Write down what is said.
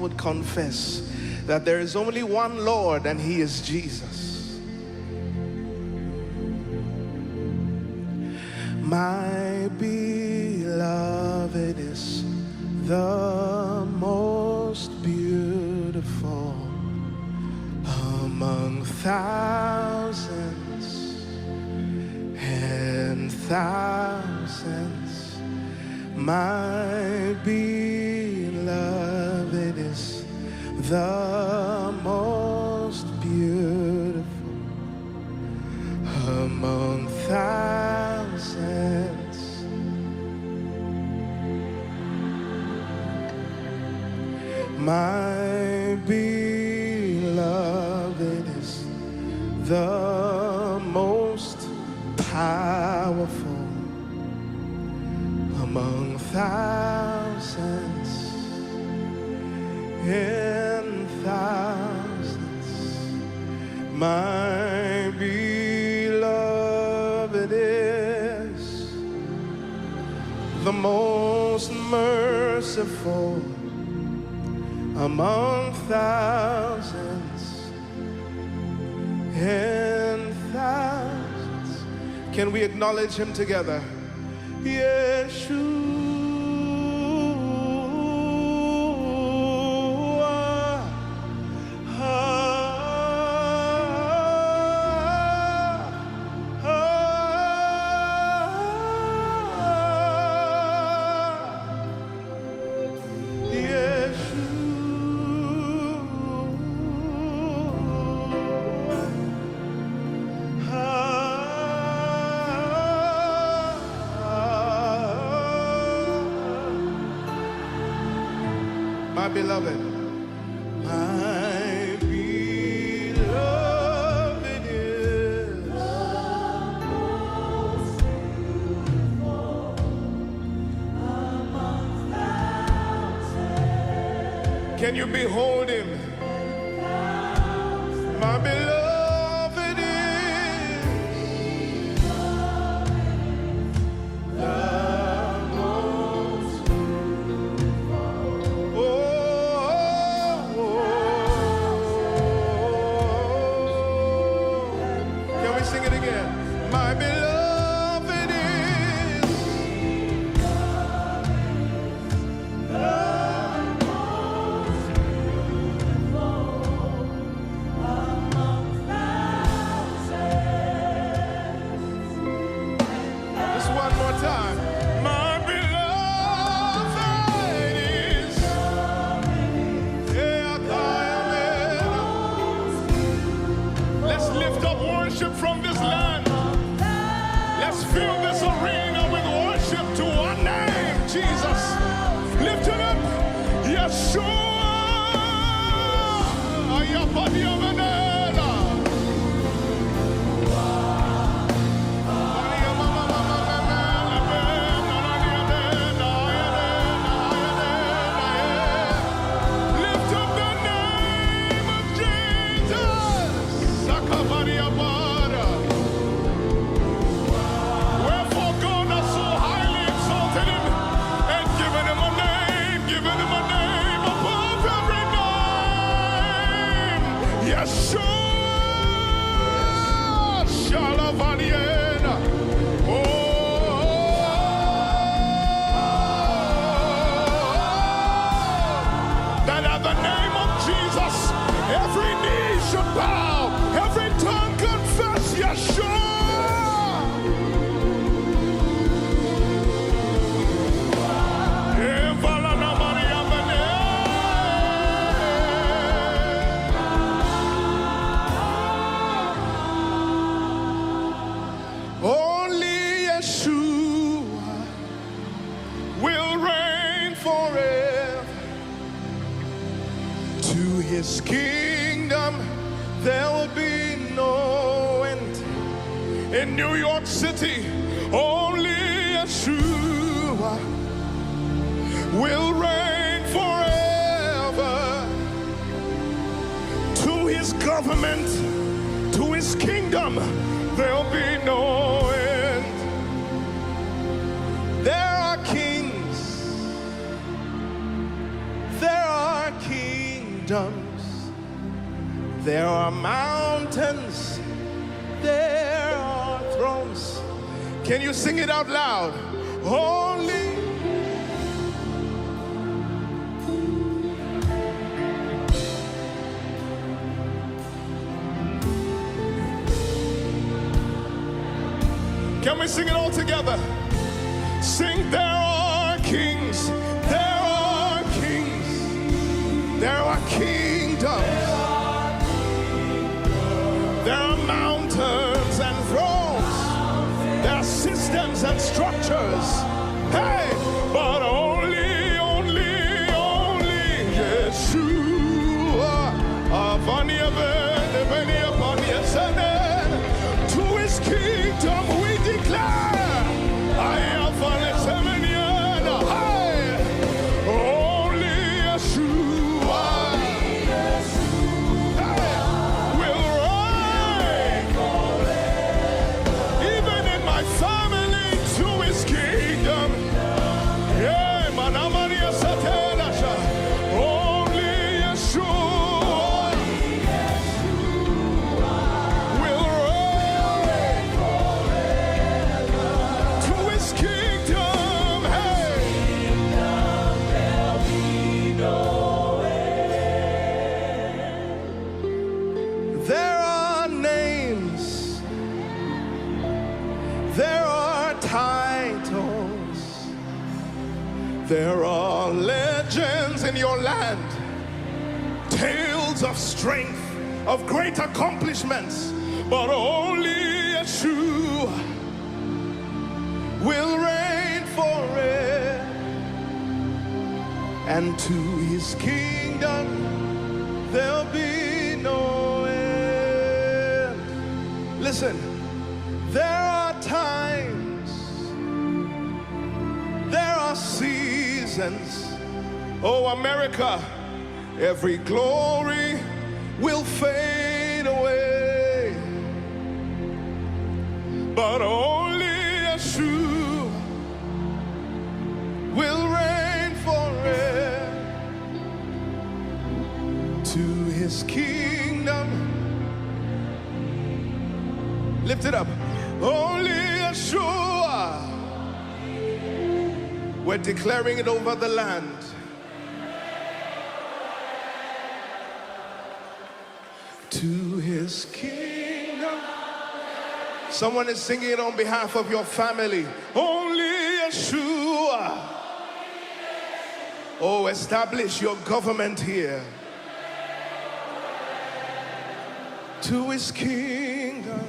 would confess that there is only one Lord, and He is Jesus. My beloved is the most beautiful among thousands and thousands. My beloved is the most beautiful among thousands. My beloved is the most powerful among thousands and thousands. My beloved is the most merciful among thousands and thousands. Can we acknowledge Him together? Yeshua. My beloved, my beloved is the most beautiful among thousands. Can you behold Him? My beloved is my beloved is the most beautiful among thousands. Just one more time. My beloved is Let's lift up worship from this land. Let's fill this arena with worship to one name, Jesus. Lift it up, Yeshua. Lift up the name of Jesus. Wherefore God has so highly exalted Him and given Him a name above every name. Yeshua, Shalavaniena. Oh, that at the name of Jesus, every knee should bow, every tongue confess Yeshua. Only Yeshua will reign forever. To His kingdom there will be no end. In New York City, only Yeshua will reign forever. To His government, to His kingdom, there'll be no end. There are kings, there are kings. kingdoms, there are mountains, there are thrones. Can you sing it out loud? Holy. Can we sing it all together? Sing, there are kings, there are kings, there are kingdoms, there are mountains and thrones, there are systems and structures. Hey, but only Yeshua of to his kingdom we declare. I have only Yeshua will reign, even in my family, to his kingdom. Yeah, Manamania Satelasha. Only Yeshua will reign to his kingdom. Hey, there'll be no end. There are names, there are titles, there are legends in your land, tales of strength, of great accomplishments, but only Yeshua will reign forever, and to his kingdom there'll be no end. Listen, there are times, there are seasons. Oh, America, every glory will fade away, but only Yeshua will reign forever, to his kingdom. Lift it up. Only Yeshua. We're declaring it over the land. To his kingdom. Someone is singing it on behalf of your family. Only Yeshua. Oh, establish your government here. To his kingdom.